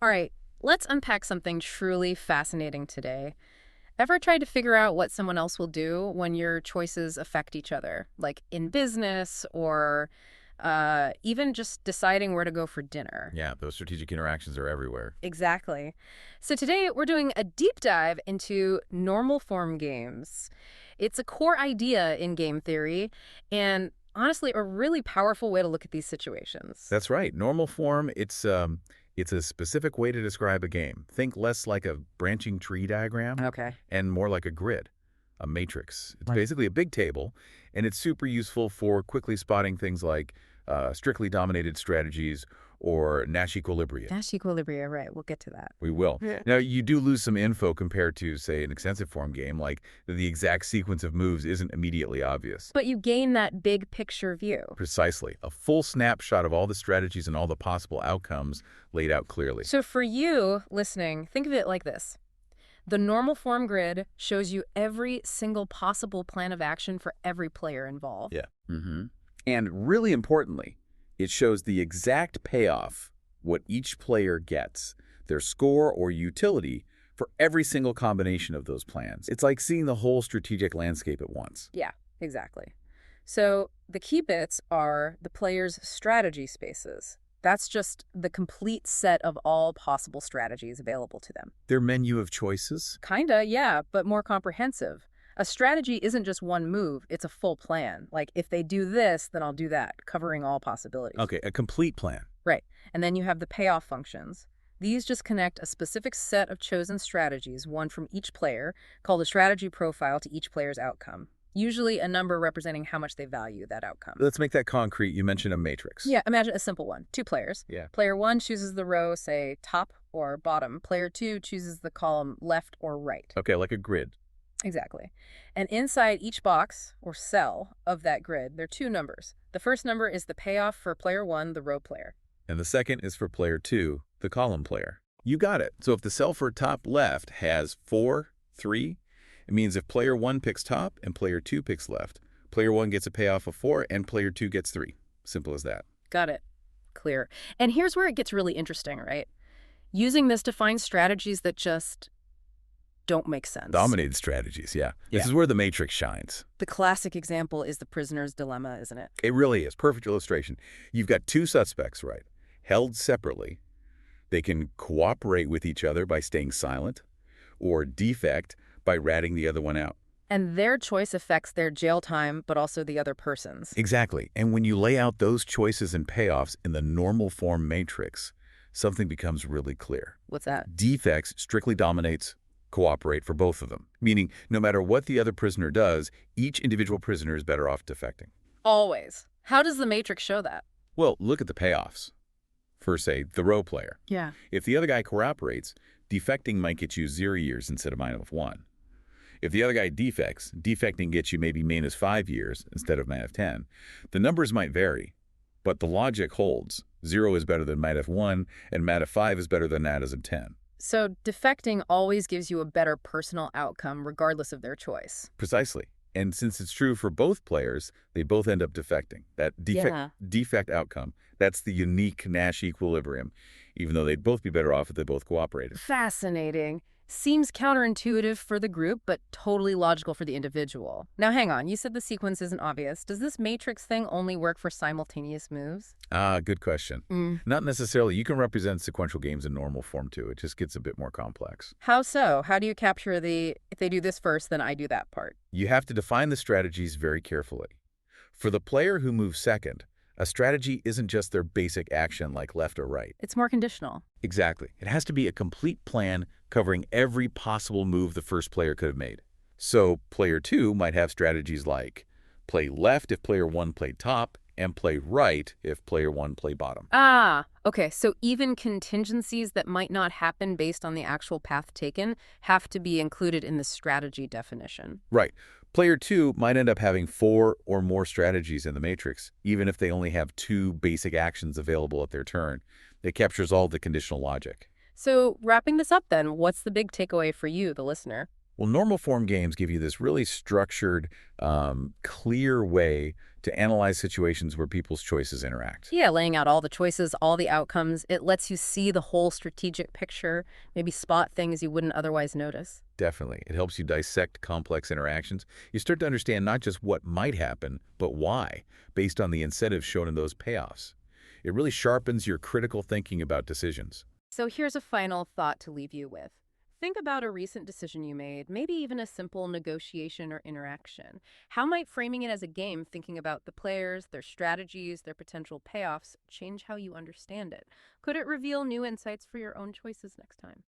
All right, let's unpack something truly fascinating today. Ever tried to figure out what someone else will do when your choices affect each other, like in business or even just deciding where to go for dinner? Yeah, those strategic interactions are everywhere. Exactly. So today we're doing a deep dive into normal form games. It's a core idea in game theory and honestly a really powerful way to look at these situations. That's right. Normal form, it's a specific way to describe a game. Think less like a branching tree diagram Okay. and more like a grid, a matrix. It's Right. basically a big table, and it's super useful for quickly spotting things like strictly dominated strategies or Nash equilibria. Nash equilibria, right. We'll get to that. We will. Yeah. Now, you do lose some info compared to, say, an extensive form game, like the exact sequence of moves isn't immediately obvious. But you gain that big picture view. Precisely. A full snapshot of all the strategies and all the possible outcomes laid out clearly. So for you listening, think of it like this. The normal form grid shows you every single possible plan of action for every player involved. Yeah. And really importantly, it shows the exact payoff, what each player gets, their score or utility for every single combination of those plans. It's like seeing the whole strategic landscape at once. Yeah, exactly. So the key bits are the player's strategy spaces. That's just the complete set of all possible strategies available to them. Their menu of choices? Kinda, yeah, but more comprehensive. A strategy isn't just one move, it's a full plan. Like, if they do this, then I'll do that, covering all possibilities. Okay, a complete plan. Right. And then you have the payoff functions. These just connect a specific set of chosen strategies, one from each player, called a strategy profile to each player's outcome. Usually a number representing how much they value that outcome. Let's make that concrete. You mentioned a matrix. Yeah, imagine a simple one. 2 players. Yeah. Player 1 chooses the row, say, top or bottom. Player 2 chooses the column left or right. Okay, like a grid. Exactly. And inside each box, or cell, of that grid, there are 2 numbers. The first number is the payoff for player 1, the row player. And the second is for player 2, the column player. You got it. So if the cell for top left has 4, 3, it means if player 1 picks top and player 2 picks left, player 1 gets a payoff of 4 and player 2 gets 3. Simple as that. Got it. Clear. And here's where it gets really interesting, right? Using this to find strategies that just don't make sense. Dominated strategies, yeah. This is where the matrix shines. The classic example is the prisoner's dilemma, isn't it? It really is. Perfect illustration. You've got 2 suspects, right? Held separately. They can cooperate with each other by staying silent, or defect by ratting the other one out. And their choice affects their jail time, but also the other person's. Exactly. And when you lay out those choices and payoffs in the normal form matrix, something becomes really clear. What's that? Defects strictly dominates cooperate for both of them, meaning no matter what the other prisoner does, each individual prisoner is better off defecting. Always. How does the matrix show that? Well, look at the payoffs. For, say, the row player. Yeah. If the other guy cooperates, defecting might get you 0 years instead of -1. If the other guy defects, defecting gets you maybe -5 years instead of -10. The numbers might vary, but the logic holds. 0 is better than -1, and -5 is better than that as a 10. So defecting always gives you a better personal outcome regardless of their choice. Precisely. And since it's true for both players, they both end up defecting. That defect outcome, that's the unique Nash equilibrium, even though they'd both be better off if they both cooperated. Fascinating. Seems counterintuitive for the group, but totally logical for the individual. Now hang on, you said the sequence isn't obvious. Does this matrix thing only work for simultaneous moves? Good question. Not necessarily. You can represent sequential games in normal form too. It just gets a bit more complex. How so? How do you capture the, if they do this first, then I do that part? You have to define the strategies very carefully. For the player who moves second, a strategy isn't just their basic action like left or right. It's more conditional. Exactly. It has to be a complete plan covering every possible move the first player could have made. So player 2 might have strategies like play left if player 1 played top, and play right if player 1 played bottom. Okay, so even contingencies that might not happen based on the actual path taken have to be included in the strategy definition. Right. Player 2 might end up having 4 or more strategies in the matrix, even if they only have 2 basic actions available at their turn. It captures all the conditional logic. So wrapping this up then, what's the big takeaway for you, the listener? Well, normal form games give you this really structured, clear way to analyze situations where people's choices interact. Yeah, laying out all the choices, all the outcomes, it lets you see the whole strategic picture, maybe spot things you wouldn't otherwise notice. Definitely. It helps you dissect complex interactions. You start to understand not just what might happen, but why, based on the incentives shown in those payoffs. It really sharpens your critical thinking about decisions. So here's a final thought to leave you with. Think about a recent decision you made, maybe even a simple negotiation or interaction. How might framing it as a game, thinking about the players, their strategies, their potential payoffs, change how you understand it? Could it reveal new insights for your own choices next time?